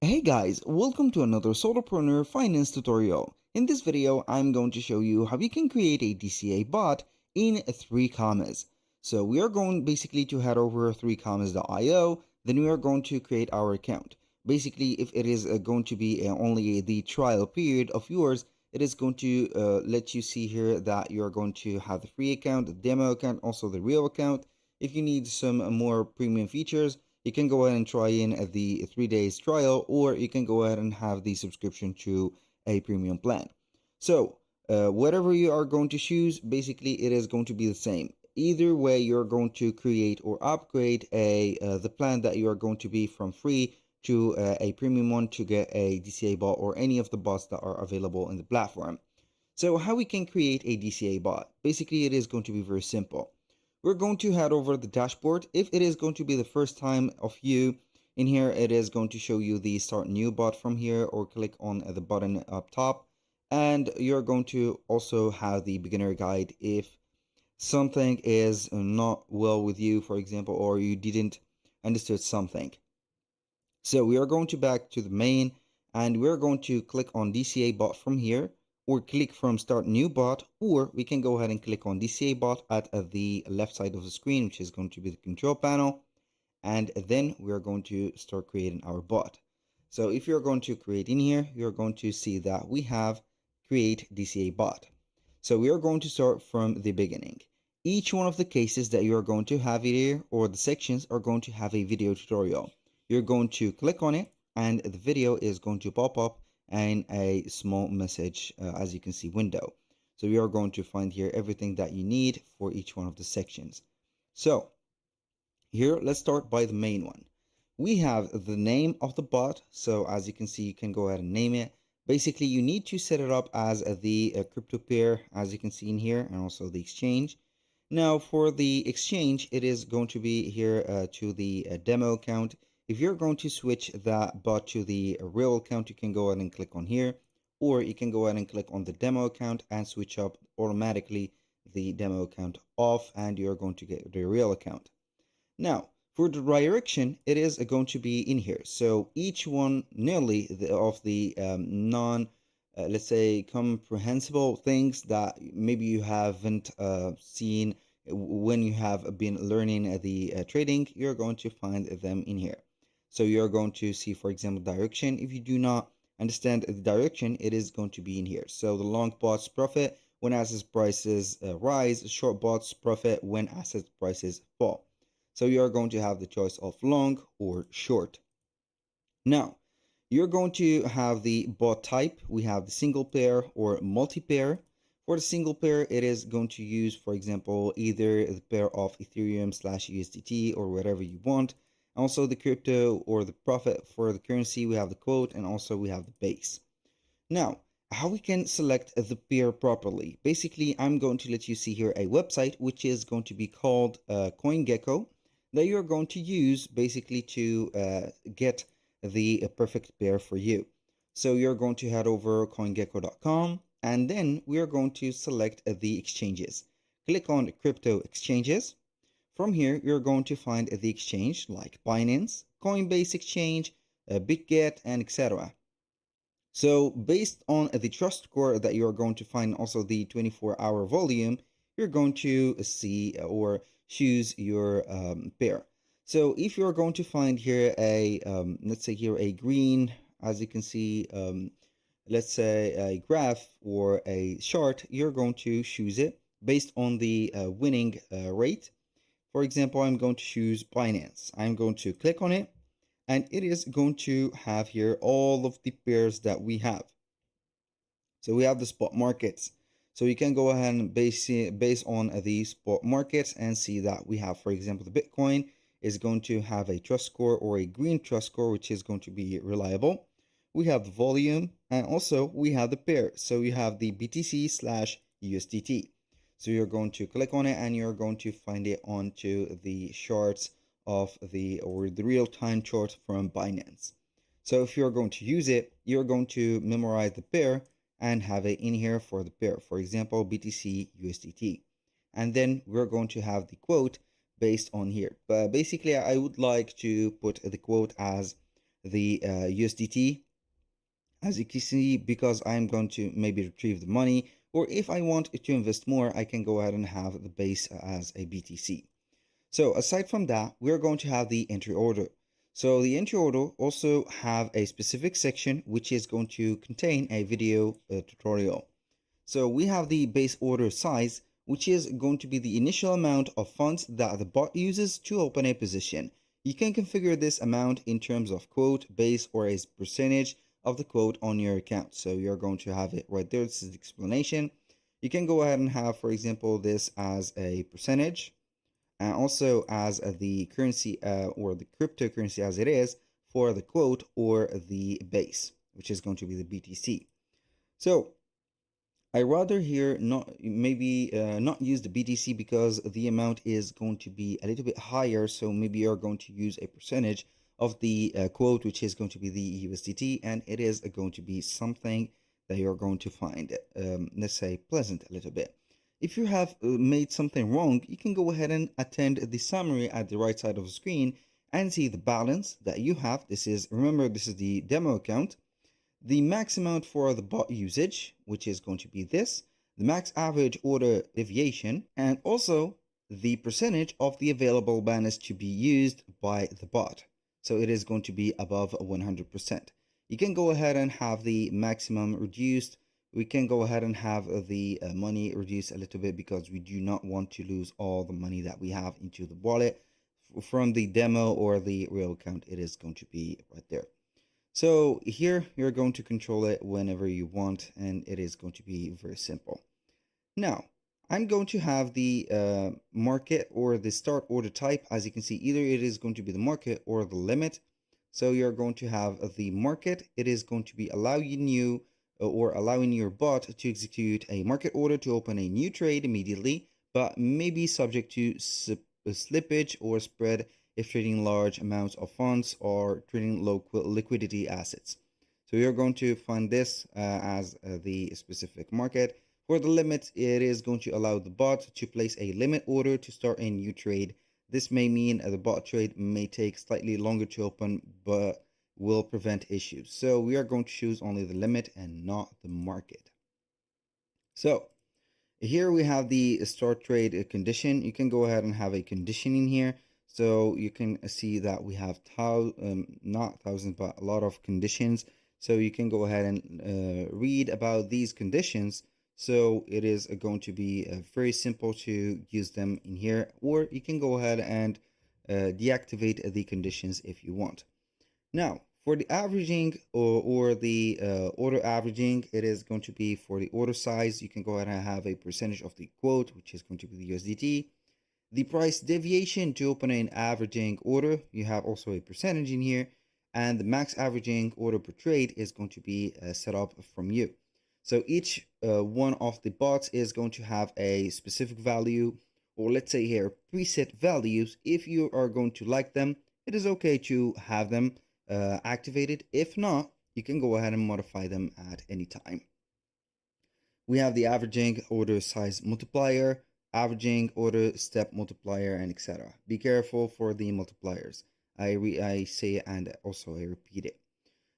Hey guys, welcome to another solopreneur finance tutorial. In this video, I'm going to show you how you can create a DCA bot in 3Commas. So we are going basically to head over 3commas.io, then we are going to create our account. Basically, if it is going to be only the trial period of yours, it is going to let you see here that you're going to have the free account, the demo account, also the real account. If you need some more premium features, you can go ahead and try in at the 3 days trial, or you can go ahead and have the subscription to a premium plan. So whatever you are going to choose, basically it is going to be the same. Either way, you're going to create or upgrade the plan that you are going to be from free to a premium one to get a DCA bot or any of the bots that are available in the platform. So how we can create a DCA bot? Basically, it is going to be very simple. We're going to head over the dashboard. If it is going to be the first time of you in here, it is going to show you the start new bot from here, or click on the button up top. And you're going to also have the beginner guide if something is not well with you, for example, or you didn't understood something. So we are going to back to the main, and we're going to click on DCA bot from here, or click from start new bot, or we can go ahead and click on DCA bot at the left side of the screen, which is going to be the control panel. And then we're going to start creating our bot. So if you're going to create in here, you're going to see that we have create DCA bot. So we are going to start from the beginning. Each one of the cases that you are going to have here, or the sections, are going to have a video tutorial. You're going to click on it, and the video is going to pop up and a small message, as you can see, window. So we are going to find here everything that you need for each one of the sections. So here, let's start by the main one. We have the name of the bot. So as you can see, you can go ahead and name it. Basically, you need to set it up as the crypto pair, as you can see in here, and also the exchange. Now for the exchange, it is going to be here to the demo account. If you're going to switch that bot to the real account, you can go ahead and click on here, or you can go ahead and click on the demo account and switch up automatically the demo account off, and you're going to get the real account. Now, for the direction, it is going to be in here. So each one nearly of the let's say, comprehensible things that maybe you haven't seen when you have been learning the trading, you're going to find them in here. So you're going to see, for example, direction. If you do not understand the direction, it is going to be in here. So the long bots profit when asset prices rise, short bots profit when asset prices fall. So you're going to have the choice of long or short. Now, you're going to have the bot type. We have the single pair or multi-pair. For the single pair, it is going to use, for example, either the pair of Ethereum / USDT or whatever you want. Also the crypto or the profit for the currency, we have the quote, and also we have the base. Now, how we can select the pair properly? Basically, I'm going to let you see here a website which is going to be called CoinGecko, that you're going to use basically to get the perfect pair for you. So you're going to head over coingecko.com, and then we are going to select the exchanges. Click on crypto exchanges. From here, you're going to find the exchange like Binance, Coinbase Exchange, BitGet, and etc. So based on the trust score that you're going to find, also the 24-hour volume, you're going to see or choose your pair. So if you're going to find here a, let's say here a green, as you can see, let's say a graph or a chart, you're going to choose it based on the winning rate. For example, I'm going to choose Binance. I'm going to click on it, and it is going to have here all of the pairs that we have. So we have the spot markets. So you can go ahead and base on the spot markets and see that we have, for example, the Bitcoin is going to have a trust score or a green trust score, which is going to be reliable. We have the volume, and also we have the pair. So you have the BTC / USDT. So you're going to click on it, and you're going to find it onto the charts of the real-time chart from Binance. So if you're going to use it, you're going to memorize the pair and have it in here for the pair. For example, BTC USDT. And then we're going to have the quote based on here. But basically, I would like to put the quote as the USDT, as you can see, because I'm going to maybe retrieve the money, or if I want to invest more, I can go ahead and have the base as a BTC. So aside from that, we're going to have the entry order. So the entry order also have a specific section which is going to contain a video tutorial. So we have the base order size, which is going to be the initial amount of funds that the bot uses to open a position. You can configure this amount in terms of quote, base, or a percentage of the quote on your account. So you're going to have it right there. This is the explanation. You can go ahead and have, for example, this as a percentage, and also as the currency or the cryptocurrency as it is for the quote or the base, which is going to be the BTC. So I rather here not not use the BTC because the amount is going to be a little bit higher. So maybe you're going to use a percentage of the quote, which is going to be the USDT, and it is going to be something that you're going to find, let's say, pleasant a little bit. If you have made something wrong, you can go ahead and attend the summary at the right side of the screen and see the balance that you have. Remember, this is the demo account. The max amount for the bot usage, which is going to be this, the max average order deviation, and also the percentage of the available banners to be used by the bot. So it is going to be above 100%. You can go ahead and have the maximum reduced. We can go ahead and have the money reduced a little bit because we do not want to lose all the money that we have into the wallet from the demo or the real account. It is going to be right there. So here you're going to control it whenever you want, and it is going to be very simple. Now, I'm going to have the market or the start order type. As you can see, either it is going to be the market or the limit. So you're going to have the market. It is going to be allowing you or allowing your bot to execute a market order to open a new trade immediately, but maybe subject to slippage or spread if trading large amounts of funds or trading low liquidity assets. So you're going to find this as the specific market. For the limit, it is going to allow the bot to place a limit order to start a new trade. This may mean the bot trade may take slightly longer to open, but will prevent issues. So we are going to choose only the limit and not the market. So here we have the start trade condition. You can go ahead and have a condition in here. So you can see that we have not thousands, but a lot of conditions. So you can go ahead and read about these conditions. So it is going to be very simple to use them in here, or you can go ahead and deactivate the conditions if you want. Now, for the averaging or the order averaging, it is going to be for the order size. You can go ahead and have a percentage of the quote, which is going to be the USDT. The price deviation to open an averaging order, you have also a percentage in here, and the max averaging order per trade is going to be set up from you. So each one of the bots is going to have a specific value, or let's say here preset values. If you are going to like them, it is okay to have them activated. If not, you can go ahead and modify them at any time. We have the averaging order size multiplier, averaging order step multiplier, and etc. Be careful for the multipliers. I say and also I repeat it.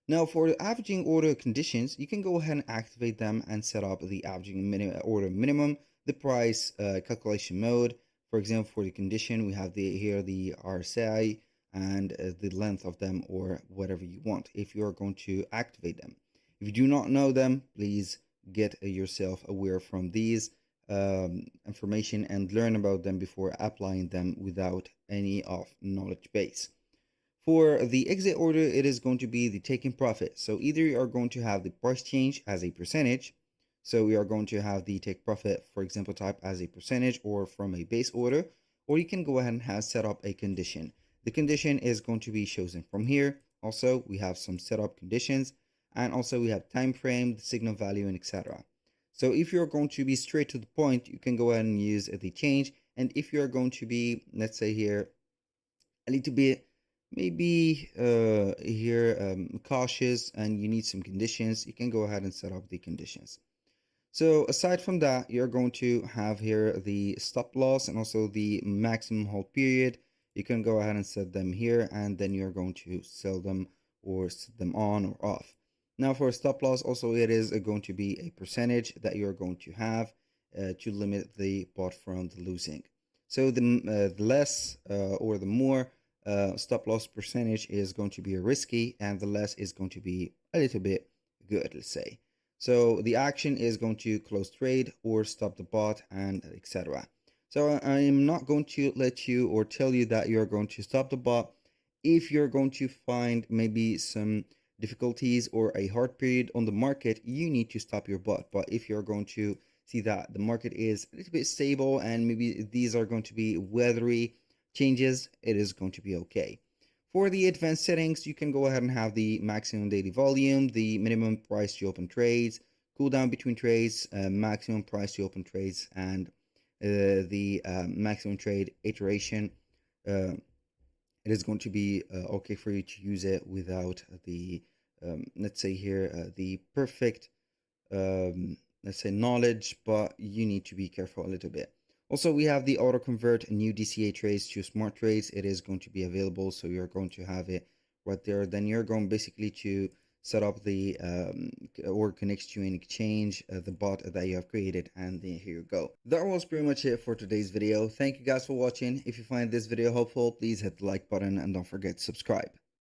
Now for the averaging order conditions, you can go ahead and activate them and set up the averaging order minimum, the price calculation mode. For example, for the condition, we have here the RSI and the length of them, or whatever you want if you're going to activate them. If you do not know them, please get yourself aware from these information and learn about them before applying them without any of knowledge base. For the exit order, it is going to be the taking profit. So either you are going to have the price change as a percentage. So we are going to have the take profit, for example, type as a percentage or from a base order, or you can go ahead and have set up a condition. The condition is going to be chosen from here. Also, we have some setup conditions, and also we have time frame, the signal value, and etc. So if you're going to be straight to the point, you can go ahead and use the change. And if you're going to be, let's say here, a little bit maybe cautious and you need some conditions, you can go ahead and set up the conditions. So aside from that, you're going to have here the stop loss and also the maximum hold period. You can go ahead and set them here, and then you're going to sell them or set them on or off. Now for stop loss, also it is going to be a percentage that you're going to have to limit the bot from the losing. So the less or the more stop loss percentage is going to be risky, and the less is going to be a little bit good, let's say. So the action is going to close trade or stop the bot and etc. So I am not going to let you or tell you that you're going to stop the bot. If you're going to find maybe some difficulties or a hard period on the market, you need to stop your bot. But if you're going to see that the market is a little bit stable and maybe these are going to be weathery changes, it is going to be okay. For the advanced settings, you can go ahead and have the maximum daily volume, the minimum price to open trades, cooldown between trades, maximum price to open trades, and the maximum trade iteration. It is going to be okay for you to use it without the, let's say here, the perfect, let's say knowledge, but you need to be careful a little bit. Also, we have the auto convert new DCA trades to smart trades. It is going to be available, so you're going to have it right there. Then you're going basically to set up the or connect to an exchange, the bot that you have created, and then here you go. That was pretty much it for today's video. Thank you guys for watching. If you find this video helpful, please hit the like button and don't forget to subscribe.